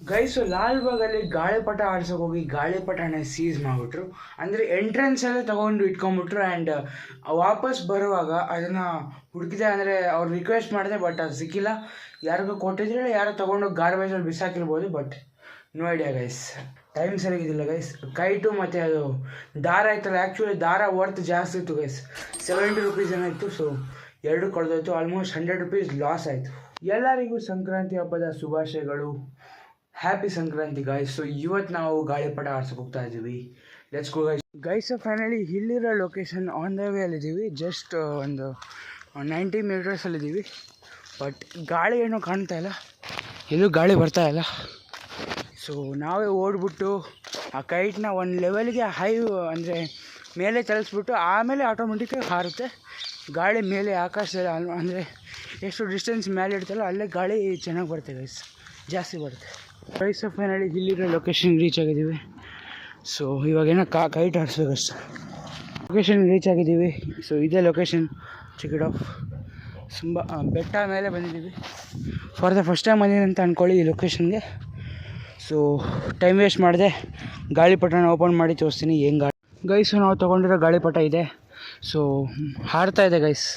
Guys ಲಾಲ್ಬಾಗಲ್ಲಿ ಗಾಳಿಪಟ ಆಡ್ಸೋಕೆ ಹೋಗಿ ಗಾಳಿಪಟನ seize ಮಾಡಿಬಿಟ್ರು. ಅಂದರೆ ಎಂಟ್ರೆನ್ಸಲ್ಲೇ ತೊಗೊಂಡು ಇಟ್ಕೊಂಡ್ಬಿಟ್ರು. ಆ್ಯಂಡ್ ವಾಪಸ್ ಬರುವಾಗ ಅದನ್ನು ಹುಡುಕಿದೆ, ಅಂದರೆ ಅವ್ರು ರಿಕ್ವೆಸ್ಟ್ ಮಾಡಿದೆ, ಬಟ್ ಅದು ಸಿಕ್ಕಿಲ್ಲ. ಯಾರಿಗೂ ಕೊಟ್ಟಿದ್ರೆ ಯಾರೋ ತೊಗೊಂಡೋಗಿ ಗಾರ್ಬೇಜಲ್ಲಿ ಬಿಸಾಕಿರ್ಬೋದು, but no idea guys. Time ಸರಿಯಾಗಿದ್ದಿಲ್ಲ ಗೈಸ್. ಕೈಟು ಮತ್ತು ಅದು ದಾರ ಆಯ್ತಲ್ಲ, ಆ್ಯಕ್ಚುಲಿ ದಾರ ವರ್ತ್ ಜಾಸ್ತಿ ಇತ್ತು ಗೈಸ್, 70 ರೂಪೀಸ್ ಏನೋ ಇತ್ತು. ಸೊ 2 ಕಳೆದೋಯ್ತು, ಆಲ್ಮೋಸ್ಟ್ 100 ರೂಪೀಸ್ ಲಾಸ್ ಆಯಿತು. ಎಲ್ಲರಿಗೂ ಸಂಕ್ರಾಂತಿ ಹಬ್ಬದ ಶುಭಾಶಯಗಳು. Happy Sankranti guys. ಸೊ ಇವತ್ತು ನಾವು ಗಾಳಿಪಟ ಆಡ್ಸೋಕೆ ಹೋಗ್ತಾ ಇದ್ದೀವಿ. Let's go guys. ಫೈನಲಿ ಇಲ್ಲಿರೋ ಲೊಕೇಶನ್ ಆನ್ ದ ವೇ ಅಲ್ಲಿದ್ದೀವಿ. ಜಸ್ಟ್ ಒಂದು 90 ಮೀಟರ್ಸಲ್ಲಿದ್ದೀವಿ. ಬಟ್ ಗಾಳಿ ಏನೋ ಕಾಣ್ತಾ ಇಲ್ಲ, ಎಲ್ಲೂ ಗಾಳಿ ಬರ್ತಾ ಇಲ್ಲ. ಸೊ ನಾವೇ ಓಡ್ಬಿಟ್ಟು ಆ ಕೈಟ್ನ ಒಂದು ಲೆವೆಲ್ಗೆ ಹೈ ಅಂದರೆ ಮೇಲೆ ಚಲಿಸ್ಬಿಟ್ಟು ಆಮೇಲೆ ಆಟೋಮೆಟಿಕ್ಕಾಗಿ ಹಾರುತ್ತೆ. ಗಾಳಿ ಮೇಲೆ ಆಕಾಶದಲ್ಲಿ ಅಂದರೆ ಎಷ್ಟು ಡಿಸ್ಟೆನ್ಸ್ ಮೇಲೆ ಇಡ್ತಲ್ಲ ಅಲ್ಲೇ ಗಾಳಿ ಚೆನ್ನಾಗಿ ಬರುತ್ತೆ ಗೈಸ್, ಜಾಸ್ತಿ ಬರುತ್ತೆ ಗೈಸ್. ಫೈನಲಿ ಇಲ್ಲಿರೋ ಲೊಕೇಶನ್ಗೆ ರೀಚ್ ಆಗಿದ್ದೀವಿ. ಸೊ ಇವಾಗೇನೋ ಕೈಟ್ ಆಡಿಸ್ಬೇಕಷ್ಟು. ಲೊಕೇಶನ್ಗೆ ರೀಚ್ ಆಗಿದ್ದೀವಿ. ಸೊ ಇದೇ ಲೊಕೇಶನ್, ಚೆಕ್ ಇಟ್ ಆಫ್. ತುಂಬ ಬೆಟ್ಟ ಮೇಲೆ ಬಂದಿದ್ದೀವಿ. ಫಾರ್ ದ ಫಸ್ಟ್ ಟೈಮ್ ಬಂದಿದ್ದೀನಿ ಅಂತ ಅಂದ್ಕೊಳ್ಳಿ ಈ ಲೊಕೇಶನ್ಗೆ. ಸೊ ಟೈಮ್ ವೇಸ್ಟ್ ಮಾಡಿದೆ, ಗಾಳಿಪಟನ ಓಪನ್ ಮಾಡಿ ತೋರಿಸ್ತೀನಿ ಹೆಂಗೆ ಗೈಸು. ನಾವು ತೊಗೊಂಡಿರೋ ಗಾಳಿಪಟ ಇದೆ. ಸೊ ಹಾರ್ತಾ ಇದೆ ಗೈಸ್,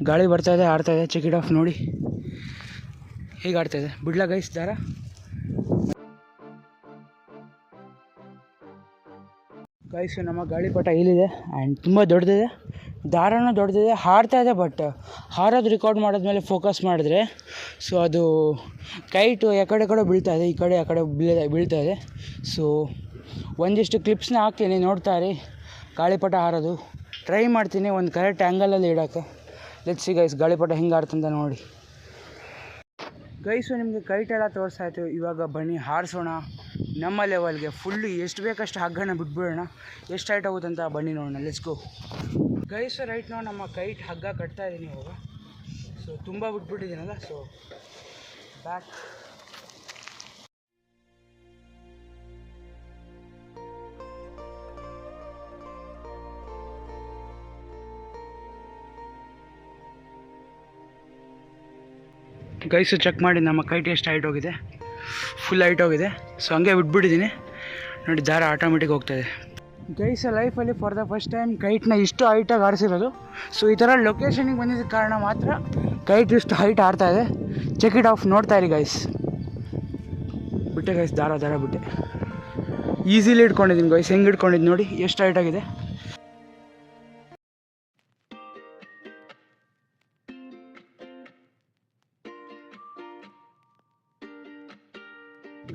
ಗಾಳಿ ಬರ್ತಾಯಿದೆ, ಆಡ್ತಾಯಿದೆ. ಚೆಕ್ ಇಟ್ ಆಫ್ ನೋಡಿ ಹೇಗೆ ಆಡ್ತಾಯಿದೆ. ಬಿಡ್ಲಾ ಗೈಸ್ ದಾರ? ಗೈಸು ನಮ್ಮ ಗಾಳಿಪಟ ಇಲ್ಲಿದೆ ಆ್ಯಂಡ್ ತುಂಬ ದೊಡ್ಡದಿದೆ, ದಾರನೂ ದೊಡ್ಡದಿದೆ, ಹಾರ್ತಾ ಇದೆ. ಬಟ್ ಹಾರೋದು ರೆಕಾರ್ಡ್ ಮಾಡಿದ್ಮೇಲೆ ಫೋಕಸ್ ಮಾಡಿದ್ರೆ ಸೊ ಅದು ಕೈಟು ಕಡೆ ಬೀಳ್ತಾ ಇದೆ, ಈ ಕಡೆ ಆ ಕಡೆ ಬೀಳ್ತಾ ಇದೆ. ಸೊ ಒಂದಿಷ್ಟು ಕ್ಲಿಪ್ಸ್ನ ಹಾಕ್ತೀನಿ, ನೋಡ್ತಾ ಇರಿ. ಗಾಳಿಪಟ ಹಾರೋದು ಟ್ರೈ ಮಾಡ್ತೀನಿ ಒಂದು ಕರೆಕ್ಟ್ ಆ್ಯಂಗಲಲ್ಲಿ ಇಡೋಕ್ಕೆ. ಲೆಟ್ಸ್ ಸಿ ಗೈಸ್ ಗಾಳಿಪಟ ಹೆಂಗೆ ಆಡ್ತಂತ ನೋಡಿ. ಗೈಸು ನಿಮಗೆ ಕೈಟೆಲ್ಲ ತೋರಿಸಾಯ್ತು. ಇವಾಗ ಬನ್ನಿ ಹಾರಿಸೋಣ ನಮ್ಮ ಲೆವೆಲ್ಗೆ. ಫುಲ್ಲು ಎಷ್ಟು ಬೇಕಷ್ಟು ಹಗ್ಗನ ಬಿಟ್ಬಿಡೋಣ, ಎಷ್ಟು ಹೈಟ್ ಆಗುತ್ತಂತ ಬನ್ನಿ ನೋಡೋಣ. Let's go guys. ರೈಟ್ ನಾವು ನಮ್ಮ ಕೈಟ್ ಹಗ್ಗ ಕಟ್ತಾ ಇದ್ದೀನಿ ಇವಾಗ. ಸೊ ತುಂಬ ಬಿಟ್ಬಿಟ್ಟಿದ್ದೀನಲ್ಲ, ಸೊ ಬ್ಯಾಕ್. ಗೈಸು ಚೆಕ್ ಮಾಡಿ ನಮ್ಮ ಕೈಟ್ ಎಷ್ಟು ಹೈಟ್ ಹೋಗಿದೆ, ಫುಲ್ ಹೈಟ್ ಹೋಗಿದೆ. ಸೊ ಹಂಗೆ ಬಿಟ್ಬಿಟ್ಟಿದ್ದೀನಿ ನೋಡಿ, ದಾರ ಆಟೋಮೆಟಿಕ್ ಹೋಗ್ತಾಯಿದೆ. ಗೈಸ್ ಲೈಫಲ್ಲಿ ಫಾರ್ ದ ಫಸ್ಟ್ ಟೈಮ್ ಕೈಟ್ನ ಇಷ್ಟು ಹೈಟಾಗಿ ಆಡಿಸಿರೋದು. ಸೊ ಈ ಥರ ಲೊಕೇಶನಿಗೆ ಬಂದಿದ್ದ ಕಾರಣ ಮಾತ್ರ ಕೈಟ್ ಇಷ್ಟು ಹೈಟ್ ಆಡ್ತಾಯಿದೆ. ಚೆಕ್ ಇಟ್ ಆಫ್, ನೋಡ್ತಾ ಇರಿ ಗೈಸ್. ಬಿಟ್ಟೆ ಗೈಸ್, ದಾರ ಬಿಟ್ಟೆ. ಈಸಿಲಿ ಇಟ್ಕೊಂಡಿದ್ದೀನಿ ಗೈಸ್, ಹೆಂಗೆ ಇಟ್ಕೊಂಡಿದ್ದು ನೋಡಿ, ಎಷ್ಟು ಹೈಟಾಗಿದೆ.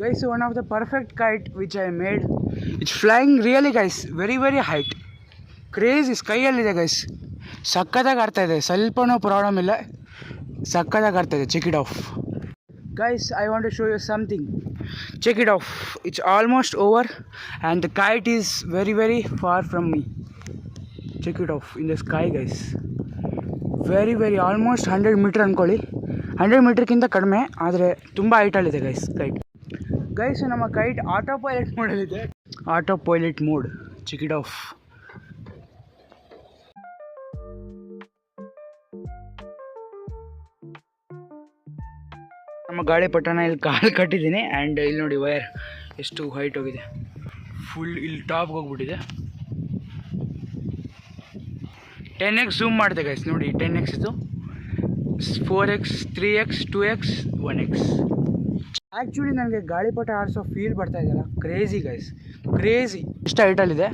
Guys, one of the perfect kite which I made. It's flying really guys, very height. Crazy ಸ್ಕೈಯಲ್ಲಿದೆ ಗೈಸ್, ಸಕ್ಕತ್ತಾಗಿ ಆಡ್ತಾ ಇದೆ, ಸ್ವಲ್ಪನೂ ಪ್ರಾಬ್ಲಮ್ ಇಲ್ಲ, ಸಕ್ಕತ್ತಾಗಿ ಆಡ್ತಾ ಇದೆ. Check it of guys. I want to show you something. Check it off. It's almost over and the kite is very far from me. Check it off in the sky guys. Very almost 100 meter ಅಂದ್ಕೊಳ್ಳಿ, 100 ಮೀಟರ್ಗಿಂತ ಕಡಿಮೆ, ಆದರೆ ತುಂಬ ಹೈಟಲ್ಲಿದೆ guys kite. Guys ನಮ್ಮ kite autopilot ಮೋಡಲ್ಲಿದೆ, autopilot mode. Check it of. ನಮ್ಮ ಗಾಳಿಪಟನ ಇಲ್ಲಿ ಕಾಲು ಕಟ್ಟಿದ್ದೀನಿ ಆ್ಯಂಡ್ ಇಲ್ಲಿ ನೋಡಿ ವೈರ್ ಎಷ್ಟು ಹೈಟ್ ಹೋಗಿದೆ, ಫುಲ್ ಇಲ್ಲಿ ಟಾಪ್ಗೆ ಹೋಗ್ಬಿಟ್ಟಿದೆ. 10x ಝೂಮ್ ಮಾಡಿದೆ ಗೈಸ್ ನೋಡಿ, 10x ಇದು, 4x 3x 2x 1x. Actually ನನಗೆ ಗಾಳಿಪಟ ಆಡಿಸೋ ಫೀಲ್ ಬರ್ತಾ ಇದೆಯಲ್ಲ, ಕ್ರೇಜಿ ಗೈಸ್, ಕ್ರೇಜಿ. ಎಷ್ಟು ಹೈಟಲ್ಲಿದೆ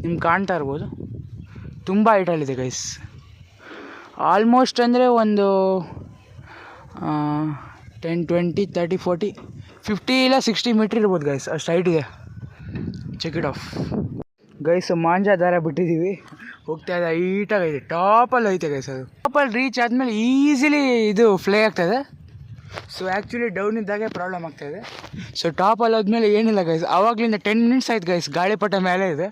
ನಿಮ್ಗೆ ಕಾಣ್ತಾ ಇರ್ಬೋದು, ತುಂಬ ಹೈಟಲ್ಲಿದೆ ಗೈಸ್. ಆಲ್ಮೋಸ್ಟ್ ಅಂದರೆ ಒಂದು 10 20 30 40 50 ಇಲ್ಲ 60 ಮೀಟ್ರ್ ಇರ್ಬೋದು ಗೈಸ್, ಅಷ್ಟು ಹೈಟ್ ಇದೆ. Check it of guys. ಮಾಂಜಾ ದಾರ ಬಿಟ್ಟಿದ್ದೀವಿ, ಹೋಗ್ತಾ ಇದೆ, ಹೈಟಾಗೈತೆ, ಟಾಪಲ್ಲಿ ಐತೆ ಗೈಸ್. ಅದು ಟಾಪಲ್ಲಿ ರೀಚ್ ಆದಮೇಲೆ ಈಸಿಲಿ ಇದು ಫ್ಲೈ ಆಗ್ತಾಯಿದೆ. ಸೊ ಆ್ಯಕ್ಚುಲಿ ಡೌನ್ ಇದ್ದಾಗೆ ಪ್ರಾಬ್ಲಮ್ ಆಗ್ತಾಯಿದೆ. ಸೊ ಟಾಪಲ್ಲಿ ಹೋದ್ಮೇಲೆ ಏನಿಲ್ಲ ಗೈಸ್, ಆವಾಗಲಿಂದ 10 ಮಿನಿಟ್ಸ್ ಆಯ್ತು ಗೈಸ್, ಗಾಳಿಪಟ ಮೇಲೆ ಇದೆ.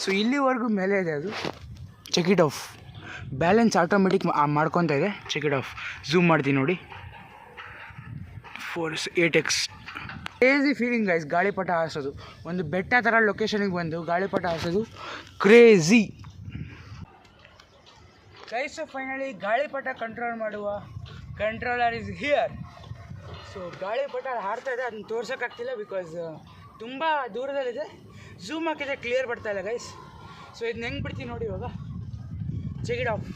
ಸೊ ಇಲ್ಲಿವರೆಗೂ ಮೇಲೆ ಇದೆ ಅದು. Check it out. Balance automatic ಮಾಡ್ಕೊತಾ ಇದೆ. Check it off. ಝೂಮ್ ಮಾಡ್ತೀನಿ ನೋಡಿ, 8x. ಕ್ರೇಜಿ ಫೀಲಿಂಗ್ ಗೈಸ್ ಗಾಳಿಪಟ ಹಾರಿಸೋದು. ಒಂದು ಬೆಟ್ಟ ಥರ ಲೊಕೇಶನಿಗೆ ಬಂದು ಗಾಳಿಪಟ ಹಾರಿಸೋದು ಕ್ರೇಜಿ ಗೈಸ್. ಫೈನಲಿ ಗಾಳಿಪಟ ಕಂಟ್ರೋಲ್ ಮಾಡುವ ಕಂಟ್ರೋಲರ್ ಇಸ್ ಹಿಯರ್. ಸೊ ಗಾಳಿಪಟ ಹಾರ್ತಾ ಇದೆ, ಅದನ್ನ ತೋರ್ಸೋಕ್ಕಾಗ್ತಿಲ್ಲ ಬಿಕಾಸ್ ತುಂಬ ದೂರದಲ್ಲಿದೆ. ಝೂಮ್ ಹಾಕಿದ್ರೆ ಕ್ಲಿಯರ್ ಬರ್ತಾ ಇಲ್ಲ ಗೈಸ್. ಸೊ ಇದನ್ನ ಹೆಂಗೆ ಬಿಡ್ತೀನಿ ನೋಡಿ ಇವಾಗ. Check it out.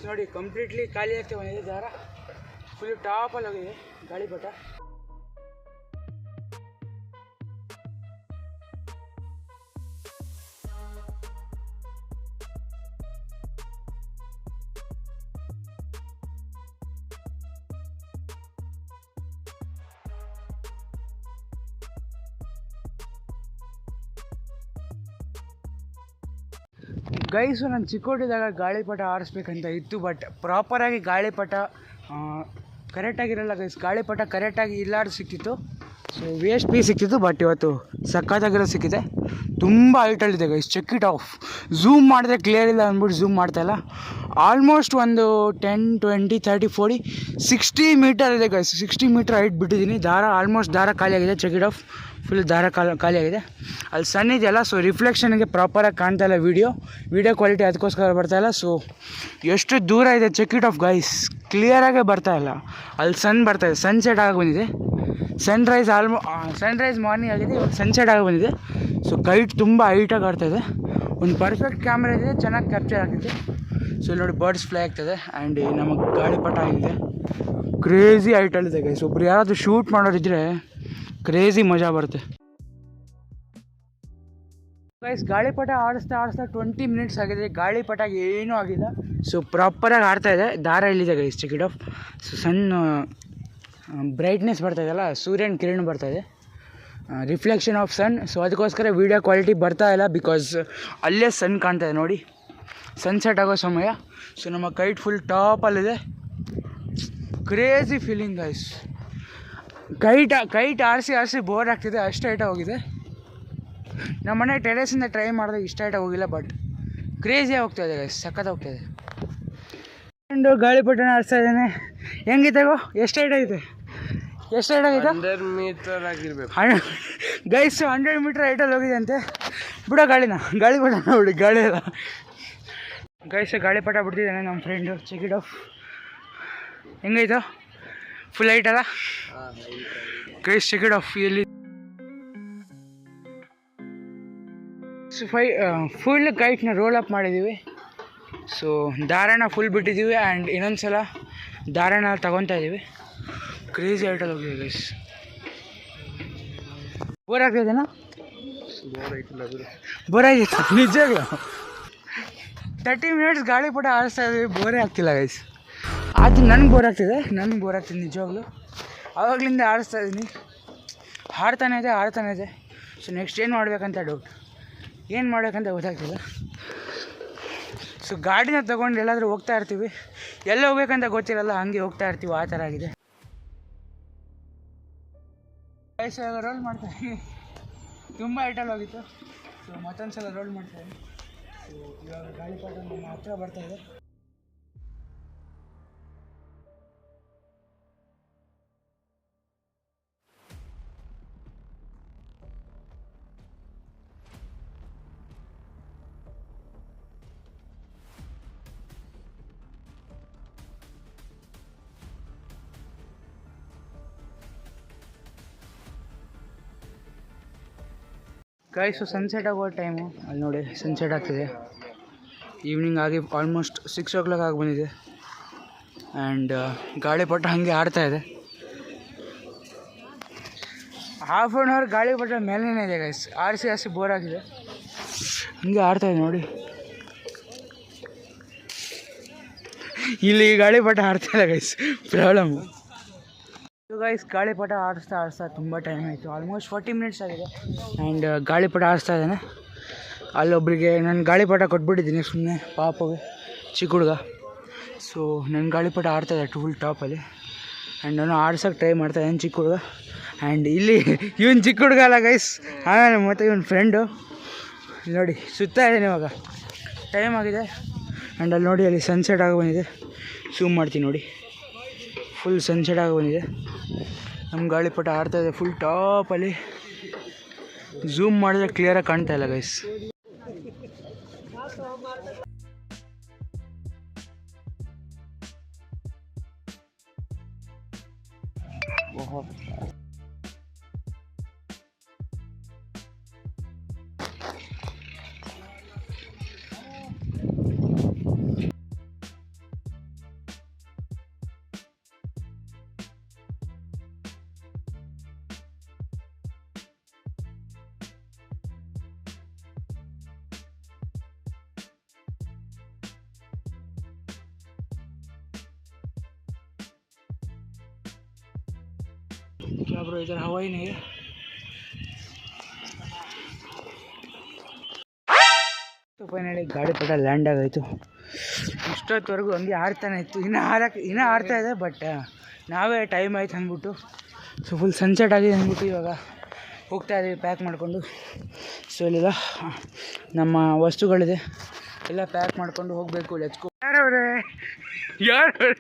ನೋಡಿ ಕಂಪ್ಲೀಟ್ಲಿ ಖಾಲಿ ಆಗ್ತಾ ಬಂದಿದೆ ದಾರ. ಫುಲ್ ಟಾಪಲ್ಲಿ ಹೋಗಿದೆ ಗಾಳಿಪಟ. ಗೈಸು ನಾನು ಚಿಕ್ಕೋಟಿದ್ದಾಗ ಗಾಳಿಪಟ ಆರಿಸ್ಬೇಕಂತ ಇತ್ತು, ಬಟ್ ಪ್ರಾಪರಾಗಿ ಗಾಳಿಪಟ ಕರೆಕ್ಟಾಗಿರಲ್ಲ ಗೈಸ್. ಗಾಳಿಪಟ ಕರೆಕ್ಟಾಗಿ ಇಲ್ಲಾಡ್ದು ಸಿಕ್ತಿತ್ತು. ಸೊ ವೇಸ್ಟ್ ಪೀಸ್ ಸಿಕ್ತಿತ್ತು, ಬಟ್ ಇವತ್ತು ಸಕ್ಕತ್ತಾಗಿರೋ ಸಿಕ್ಕಿದೆ. ತುಂಬ ಹೈಟಲ್ಲಿದೆ guys. Check it off. Zoom ಮಾಡಿದ್ರೆ ಕ್ಲಿಯರ್ ಇಲ್ಲ ಅಂದ್ಬಿಟ್ಟು ಝೂಮ್ ಮಾಡ್ತಾಯಿಲ್ಲ. ಆಲ್ಮೋಸ್ಟ್ ಒಂದು 10, 20, 30, 40, 60 ಮೀಟರ್ ಇದೆ ಗೈಸ್. 60 ಮೀಟರ್ ಹೈಟ್ ಬಿಟ್ಟಿದ್ದೀನಿ. ದಾರ ಆಲ್ಮೋಸ್ಟ್ ದಾರ ಖಾಲಿಯಾಗಿದೆ. Check it of. ಫುಲ್ ದಾರ ಖಾಲಿಯಾಗಿದೆ. ಅಲ್ಲಿ ಸನ್ ಇದೆಯಲ್ಲ, ಸೊ ರಿಫ್ಲೆಕ್ಷನ್ಗೆ ಪ್ರಾಪರಾಗಿ ಕಾಣ್ತಾಯಿಲ್ಲ ವೀಡಿಯೋ ಕ್ವಾಲಿಟಿ ಅದಕ್ಕೋಸ್ಕರ ಬರ್ತಾಯಿಲ್ಲ. ಸೊ ಎಷ್ಟು ದೂರ ಇದೆ ಚೆಕ್ ಇಟ್ ಆಫ್ ಗೈಸ್. ಕ್ಲಿಯರಾಗೇ ಬರ್ತಾಯಿಲ್ಲ. ಅಲ್ಲಿ ಸನ್ ಬರ್ತಾಯಿದೆ. ಸನ್ಸೆಟ್ ಆಗಿ ಬಂದಿದೆ. ಸನ್ರೈಸ್ ಮಾರ್ನಿಂಗ್ ಆಗಿದೆ, ಇವಾಗ ಸನ್ಸೆಟ್ ಆಗಿ ಬಂದಿದೆ. ಸೊ ಕೈಟ್ ತುಂಬ ಹೈಟಾಗಿ ಆಡ್ತಾಯಿದೆ. ಒಂದು ಪರ್ಫೆಕ್ಟ್ ಕ್ಯಾಮ್ರಾ ಇದೆ, ಚೆನ್ನಾಗಿ ಕ್ಯಾಪ್ಚರ್ ಆಗ್ತಿದೆ. ಸೊ ನೋಡಿ ಬರ್ಡ್ಸ್ ಫ್ಲೈ ಆಗ್ತದೆ. ಆ್ಯಂಡ್ ನಮಗೆ ಗಾಳಿಪಟ ಆಗಿದೆ. ಕ್ರೇಜಿ ಹೈಟಲ್ಲಿದೆ ಗೈಸ್. ಒಬ್ರು ಯಾರಾದರೂ ಶೂಟ್ ಮಾಡೋರಿದ್ದರೆ ಕ್ರೇಜಿ ಮಜಾ ಬರುತ್ತೆ ಗೈಸ್. ಗಾಳಿಪಟ ಆಡಿಸ್ತಾ 20 ಮಿನಿಟ್ಸ್ ಆಗಿದೆ. ಗಾಳಿಪಟ ಏನೂ ಆಗಿಲ್ಲ. ಸೊ ಪ್ರಾಪರಾಗಿ ಆಡ್ತಾಯಿದೆ. ದಾರ ಇಲ್ಲಿದೆ guys. Check it off. So ಸಣ್ಣ ಬ್ರೈಟ್ನೆಸ್ ಬರ್ತಾಯಿದೆಯಲ್ಲ, ಸೂರ್ಯನ ಕಿರಣ ಬರ್ತಾಯಿದೆ, ರಿಫ್ಲೆಕ್ಷನ್ ಆಫ್ ಸನ್. ಸೊ ಅದಕ್ಕೋಸ್ಕರ ವೀಡಿಯೋ ಕ್ವಾಲಿಟಿ ಬರ್ತಾಯಿಲ್ಲ ಬಿಕಾಸ್ ಅಲ್ಲೇ ಸನ್ ಕಾಣ್ತಾಯಿದೆ ನೋಡಿ. ಸನ್ಸೆಟ್ ಆಗೋ ಸಮಯ. ಸೊ ನಮ್ಮ ಕೈಟ್ ಫುಲ್ ಟಾಪಲ್ಲಿದೆ. Crazy feeling guys. ಕೈಟ್ ಆರಿಸಿ ಬೋರ್ ಆಗ್ತಿದೆ. ಅಷ್ಟು ಹೈಟಾಗಿ ಹೋಗಿದೆ. ನಮ್ಮ ಮನೆ ಟೆರೇಸಿಂದ ಟ್ರೈ ಮಾಡಿದಾಗ ಇಷ್ಟ ಹೈಟಾಗಿ ಹೋಗಿಲ್ಲ, ಬಟ್ ಕ್ರೇಜಿಯಾಗಿ ಹೋಗ್ತಾಯಿದೆ ಗೈಸ್. ಸಖತ್ ಹೋಗ್ತಾಯಿದೆ. ಫ್ರೆಂಡು ಗಾಳಿಪಟನ ಆಡಿಸ್ತಾ ಇದ್ದಾನೆ. ಹೆಂಗಿದ್ದಾಗೋ? ಎಷ್ಟು ಹೈಟ್ ಆಗಿದೆ? 100 ಮೀಟರ್ ಆಗಿರ್ಬೇಕು ಗೈಸ್. 100 ಮೀಟರ್ ಹೈಟಲ್ಲಿ ಹೋಗಿದೆ ಅಂತೆ. ಬಿಡೋ ಗಾಳಿಪಟ ನೋಡಿ. ಗಾಳಿ ಅಲ್ಲ ಗೈಸ್. ಗಾಳಿಪಟ ಬಿಡ್ತಿದ್ದಾನೆ ನಮ್ಮ ಫ್ರೆಂಡು. Check it off. ಹೆಂಗಾಯ್ತು? ಫುಲ್ ಹೈಟ್ ಅಲ್ಲ ಗೈಸ್. Check it off. ಇಲ್ಲಿ ಫುಲ್ ಕೈಟ್ನ ರೋಲ್ ಅಪ್ ಮಾಡಿದ್ದೀವಿ. ಸೊ ದಾರನ ಫುಲ್ ಬಿಟ್ಟಿದ್ದೀವಿ. ಆ್ಯಂಡ್ ಇನ್ನೊಂದು ಸಲ ದಾರನ ತಗೊತಾ ಇದ್ದೀವಿ. ಕ್ರೇಜಿ ಹೈಟಲ್ಲಿ ಹೋಗಿದೆ ಗೈಸ್. ಬೋರ್ ಆಗ್ತಿದೆನಾ? ಬೋರ್ ಆಗಿತ್ತು ನಿಜವಾಗ್ಲೂ. 30 ಮಿನಿಟ್ಸ್ ಗಾಳಿಪಟ ಆಡಿಸ್ತಾ ಇದ್ದೀವಿ, ಬೋರೇ ಆಗ್ತಿಲ್ಲ ಗೈಸ್. ಅದು ನನಗೆ ಬೋರ್ ಆಗ್ತಿದೆ ನಿಜವಾಗ್ಲೂ. ಆವಾಗಲಿಂದ ಆಡಿಸ್ತಾ ಇದ್ದೀನಿ. ಹಾಡ್ತಾನೆ ಇದೆ. ಸೊ ನೆಕ್ಸ್ಟ್ ಏನು ಮಾಡಬೇಕಂತ ಡೌಟ್. ಏನು ಮಾಡಬೇಕಂತ ಗೊತ್ತಾಗ್ತಿಲ್ಲ. ಸೊ ಗಾಡಿನ ತೊಗೊಂಡು ಎಲ್ಲಾದರೂ ಹೋಗ್ತಾ ಇರ್ತೀವಿ. ಎಲ್ಲ ಹೋಗ್ಬೇಕಂತ ಗೊತ್ತಿರಲ್ಲ, ಹಂಗೆ ಹೋಗ್ತಾ ಇರ್ತೀವಿ. ಆ ಥರ ಆಗಿದೆ ಗೈಸ್. ರೋಲ್ ಮಾಡ್ತಾಯಿದ್ದೀನಿ. ತುಂಬ ಹೈಟಲ್ಲಿ ಹೋಗಿತ್ತು. ಸೊ ಮತ್ತೊಂದು ಸಲ ರೋಲ್ ಮಾಡ್ತಾಯಿದ್ದೀನಿ. ಸೊ ಇವಾಗ ಗಾಳಿಪಟ ನಮ್ಮ ಹತ್ರ ಬರ್ತಾಯಿದೆ. ಗೈಸು ಸನ್ಸೆಟ್ ಆಗೋ ಟೈಮು. ಅಲ್ಲಿ ನೋಡಿ ಸನ್ಸೆಟ್ ಆಗ್ತಿದೆ. ಈವ್ನಿಂಗ್ ಆಗಿ ಆಲ್ಮೋಸ್ಟ್ 6 o'clock ಆಗಿ ಬಂದಿದೆ. ಆ್ಯಂಡ್ ಗಾಳಿಪಟ ಹಾಗೆ ಆಡ್ತಾಯಿದೆ. ಹಾಫ್ ಆನ್ ಅವರ್ ಗಾಳಿಪಟ ಮೇಲೇ ಇದೆ ಗೈಸ್. ಆರಿಸಿ ಬೋರ್ ಆಗಿದೆ. ಹಂಗೆ ಆಡ್ತಾಯಿದೆ ನೋಡಿ. ಇಲ್ಲಿ ಗಾಳಿಪಟ ಆಡ್ತಾಯಿಲ್ಲ ಗೈಸ್. Problem guys. ಗಾಳಿಪಟ ಆಡಿಸ್ತಾ ತುಂಬ ಟೈಮ್ ಆಯಿತು. ಆಲ್ಮೋಸ್ಟ್ 40 ಮಿನಿಟ್ಸ್ ಆಗಿದೆ. ಆ್ಯಂಡ್ ಗಾಳಿಪಟ ಆಡಿಸ್ತಾ ಇದ್ದಾನೆ. ಅಲ್ಲೊಬ್ಬರಿಗೆ ನಾನು ಗಾಳಿಪಟ ಕೊಟ್ಬಿಟ್ಟಿದ್ದೀನಿ ಸುಮ್ಮನೆ ಪಾಪಗೆ, ಚಿಕ್ಕ ಹುಡುಗ. ಸೊ ನನ್ನ ಗಾಳಿಪಟ ಆಡ್ತಾಯಿದ್ದೆ ಫುಲ್ ಟಾಪಲ್ಲಿ. ಆ್ಯಂಡ್ ನಾನು ಆಡ್ಸೋಕ್ಕೆ ಟ್ರೈ ಮಾಡ್ತಾಯಿದ್ದೇನೆ ಚಿಕ್ಕ ಹುಡುಗ. ಆ್ಯಂಡ್ ಇಲ್ಲಿ ಇವನು ಚಿಕ್ಕ ಹುಡುಗ ಅಲ್ಲ ಗೈಸ್, ಆಮೇಲೆ ಮತ್ತು ಇವನ ಫ್ರೆಂಡು ನೋಡಿ ಸುತ್ತಾ ಇದ್ದಾನೆ. ಇವಾಗ ಟೈಮ್ ಆಗಿದೆ. ಆ್ಯಂಡ್ ಅಲ್ಲಿ ನೋಡಿ, ಅಲ್ಲಿ ಸನ್ಸೆಟ್ ಆಗಿ ಬಂದಿದೆ. ಝೂಮ್ ಮಾಡ್ತೀನಿ ನೋಡಿ. ಫುಲ್ ಸನ್ಸೆಟ್ ಆಗಿ ಬಂದಿದೆ. ನಮ್ಮ ಗಾಳಿಪಟ ಆಡ್ತಾಯಿದೆ ಫುಲ್ ಟಾಪಲ್ಲಿ. ಝೂಮ್ ಮಾಡಿದ್ರೆ ಕ್ಲಿಯರಾಗಿ ಕಾಣ್ತಾಯಿಲ್ಲ ಗೈಸ್. क्या ब्रो, इधर हवा ही नहीं है. ಫೈನಲಿ ಗಾಳಿಪಟ ಲ್ಯಾಂಡ್ ಆಗೋಯ್ತು. ಇಷ್ಟೊತ್ತವರೆಗೂ ಹಂಗೆ ಆಡ್ತಾನೆ ಇತ್ತು, ಇನ್ನೂ ಆಡ್ತಾ ಇದೆ. ಬಟ್ ನಾವೇ ಟೈಮ್ ಆಯ್ತು ಅಂದ್ಬಿಟ್ಟು, ಸೊ ಫುಲ್ ಸನ್ಸೆಟ್ ಆಗಿದೆ ಅಂದ್ಬಿಟ್ಟು ಇವಾಗ ಹೋಗ್ತಾ ಇದ್ದೀವಿ ಪ್ಯಾಕ್ ಮಾಡಿಕೊಂಡು. ಸೊ ಇಲ್ಲಿಗ ನಮ್ಮ ವಸ್ತುಗಳಿದೆ, ಎಲ್ಲ ಪ್ಯಾಕ್ ಮಾಡಿಕೊಂಡು ಹೋಗಬೇಕು. Let's go. ಯಾರು